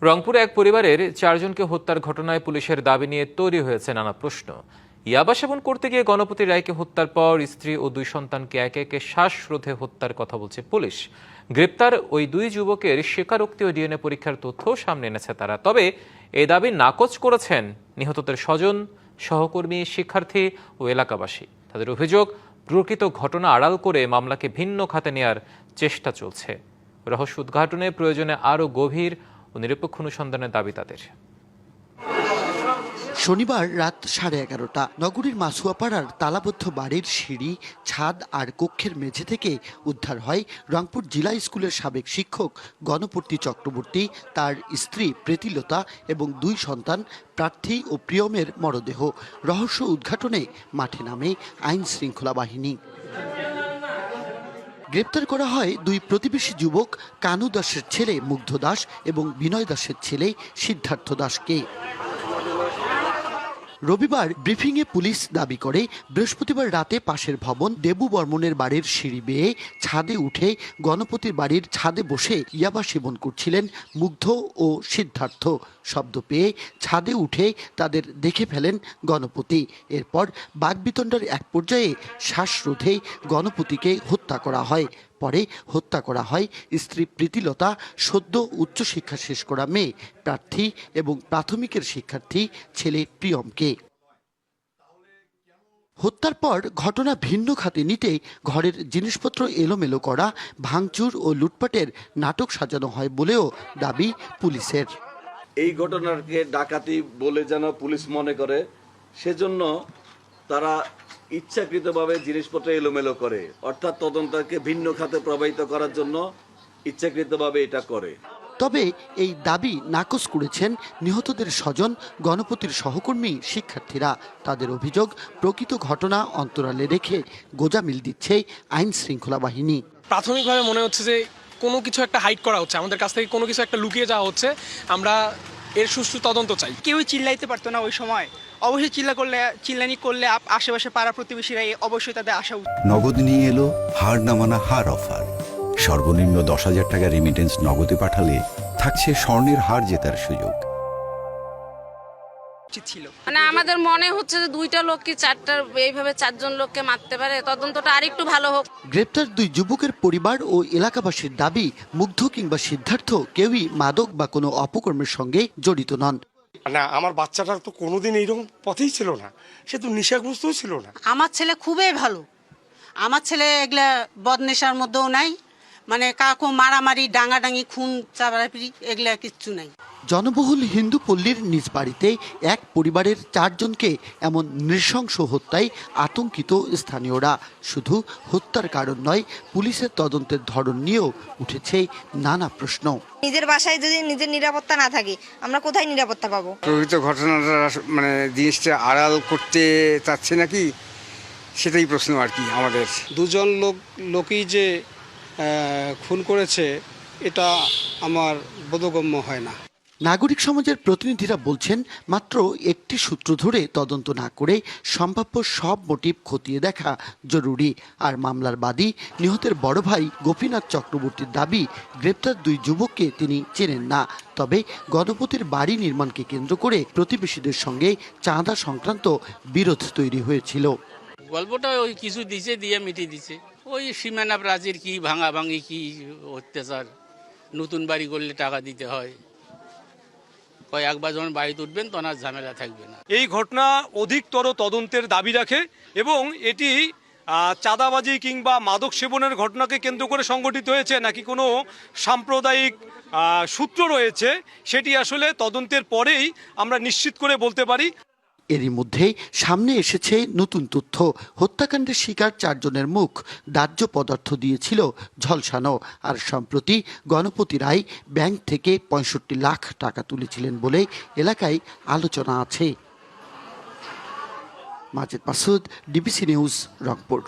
রংপুরে এক পরিবারের 4 জনকে হত্যার ঘটনায় পুলিশের দাবি নিয়ে তৈরি হয়েছে নানা প্রশ্ন। ইয়াবা সেবন করতে গিয়ে গণপতি রায়কে হত্যার পর স্ত্রী ও 2 সন্তানকে একে একে শ্বাসরোধে হত্যার কথা বলছে পুলিশ। গ্রেপ্তার ওই 2 যুবকের স্বীকারোক্তি ও ডিএনএ পরীক্ষার তথ্য সামনে এনেছে তারা। তবে এই দাবি নাকচ করেছেন নিহতদের স্বজন, সহকর্মী, শিক্ষার্থী ও এলাকাবাসী। তাদের অভিযোগ, প্রকৃত ঘটনা আড়াল করে মামলাকে ভিন্ন খাতে নেয়ার চেষ্টা চলছে। রহস্য উদ্ঘাটনে প্রয়োজনে আরও গভীর ও নিরপেক্ষ অনুসন্ধানের দাবি তাদের। শনিবার রাত 11:30 নগরীর মাসুয়াপাড়ার তালাবদ্ধ বাড়ির সিঁড়ি, ছাদ আর কক্ষের মেঝে থেকে উদ্ধার হয় রংপুর জেলা স্কুলের সাবেক শিক্ষক গণপতি চক্রবর্তী, তার স্ত্রী প্রীতিলতা এবং 2 সন্তান প্রার্থী ও প্রিয়মের মরদেহ। রহস্য উদ্ঘাটনে মাঠে নামে আইন শৃঙ্খলা বাহিনী। গ্রেপ্তার করা হয় 2 প্রতিবেশী যুবক, কানু দাসের ছেলে মুগ্ধ দাস এবং বিনয় দাসের ছেলে সিদ্ধার্থ দাসকে। রবিবার ব্রিফিংয়ে পুলিশ দাবি করে, বৃহস্পতিবার রাতে পাশের ভবন দেবু বর্মনের বাড়ির সিঁড়ি বেয়ে ছাদে উঠে গণপতির বাড়ির ছাদে বসে ইয়াবা সেবন করছিলেন মুগ্ধ ও সিদ্ধার্থ। শব্দ পেয়ে ছাদে উঠে তাদের দেখে ফেলেন গণপতি। এরপর বাকবিতণ্ডার এক পর্যায়ে শ্বাসরোধে গণপতিকে হত্যা করা হয়। পরে হত্যা করা হয় স্ত্রী প্রীতিলতা, সদ্য উচ্চশিক্ষা শেষ করা মেয়ে প্রার্থী এবং প্রাথমিকের শিক্ষার্থী ছেলে প্রিয়মকে। হত্যার পর ঘটনা ভিন্ন খাতে নিতে ঘরের জিনিসপত্র এলোমেলো করা, ভাঙচুর ও লুটপাটের নাটক সাজানো হয় বলেও দাবি পুলিশের। এই ঘটনাকে ডাকাতি বলে যেন পুলিশ মনে করে, সেজন্য তারা ইচ্ছাকৃতভাবে জিনিসপত্র এলোমেলো করে, অর্থাৎ তদন্তকে ভিন্ন খাতে প্রবাহিত করার জন্য ইচ্ছাকৃতভাবে এটা করে। তবে এই দাবি নাকচ করেছেন নিহতদের স্বজন, গণপতির সহকর্মী, শিক্ষার্থীরা। তাদের অভিযোগ, প্রকৃত ঘটনা অন্তরালে রেখে গোঁজামিল দিচ্ছে আইন শৃঙ্খলা বাহিনী। প্রাথমিকভাবে মনে হচ্ছে যে কোনো কিছু একটা হাইড করা হচ্ছে, আমাদের কাছ থেকে কোনো কিছু একটা লুকিয়ে যাওয়া হচ্ছে। আমরা এর সুষ্ঠু তদন্ত চাই। কেউই চিল্লাইতে পারতো না ওই সময়। অবশ্যই চিল্লানি করলে আশেপাশে পাড়া প্রতিবেশীরা অবশ্যই তাদের আসা উচিত। নগদ নিয়ে এলো হার না মানা হার অফার। সর্বনিম্ন 10,000 টাকা রেমিটেন্স নগদে পাঠালে থাকছে স্বর্ণের হার জেতার সুযোগ। মানে আমাদের মনে হচ্ছে যে 2টা লোক কি 4টা এইভাবে 4 জন লোককে মারতে পারে। তদন্তটা আরেকটু ভালো হোক। গ্রেপ্তার 2 যুবকের পরিবার ও এলাকাবাসীর দাবি, মুগ্ধ কিংবা সিদ্ধার্থ কেউই মাদক বা কোনো অপকর্মের সঙ্গে জড়িত নন। না, আমার বাচ্চাটার তো কোনোদিন এইরকম পথেই ছিল না, সে তো নেশাগ্রস্তও ছিল না। আমার ছেলে খুবই ভালো, আমার ছেলে এগুলা বদনেশার মধ্যেও নাই, মানে কাকু মারামারি, ডাঙাডাঙি, খুন চাপাড়াপিড়ি এগুলা কিচ্ছু নাই। জনবহুল হিন্দু পল্লীর নিজ বাড়িতে এক পরিবারের 4 জনকে এমন নৃশংস হত্যায় আতঙ্কিত স্থানীয়রা। শুধু হত্যার কারণ নয়, পুলিশের তদন্তের ধরন নিয়েও উঠেছে নানা প্রশ্ন। নিজের বাসায় যদি নিজের নিরাপত্তা না থাকে, আমরা কোথায় নিরাপত্তা পাবো? প্রকৃত ঘটনাটা মানে জিনিসটা আড়াল করতে চাচ্ছে নাকি, সেটাই প্রশ্ন আর কি আমাদের। 2 জন লোকই যে খুন করেছে, এটা আমার বোধগম্য হয় না। নাগরিক সমাজের প্রতিনিধিরা বলছেন, মাত্র একটি সূত্র ধরে তদন্ত না করে সম্ভাব্য সব মোটিভ খতিয়ে দেখা জরুরি। আর মামলার বাদী নিহতের বড় ভাই গোপীনাথ চক্রবর্তীর দাবি, গ্রেপ্তার 2 যুবককে তিনি চেনেন না। তবে গণপতির বাড়ি নির্মাণকে কেন্দ্র করে প্রতিবেশীদের সঙ্গে চাঁদা সংক্রান্ত বিরোধ তৈরি হয়েছিল। গল্পটা ওই কিছু দিছে, দিয়ে মিটিয়ে দিছে। ওই সীমানা প্রাচীর কি ভাঙাভাঙি, কি অত্যাচার, নতুন বাড়ি করলে টাকা দিতে হয়, একবার যখন বাড়িতে উঠবেন তখন আর ঝামেলা থাকবে না। এই ঘটনা অধিকতর তদন্তের দাবি রাখে এবং এটি চাঁদাবাজি কিংবা মাদক সেবনের ঘটনাকে কেন্দ্র করে সংগঠিত হয়েছে নাকি কোনো সাম্প্রদায়িক সূত্র রয়েছে, সেটি আসলে তদন্তের পরেই আমরা নিশ্চিত করে বলতে পারি। এরই মধ্যে সামনে এসেছে নতুন তথ্য। হত্যাকাণ্ডের শিকার 4 জনের মুখ দাহ্য পদার্থ দিয়েছিল ঝলসানো। আর সম্প্রতি গণপতি রায় ব্যাংক থেকে 65 লাখ টাকা তুলেছিলেন বলে এলাকায় আলোচনা আছে। Majed Masud, DBC news, Rangpur.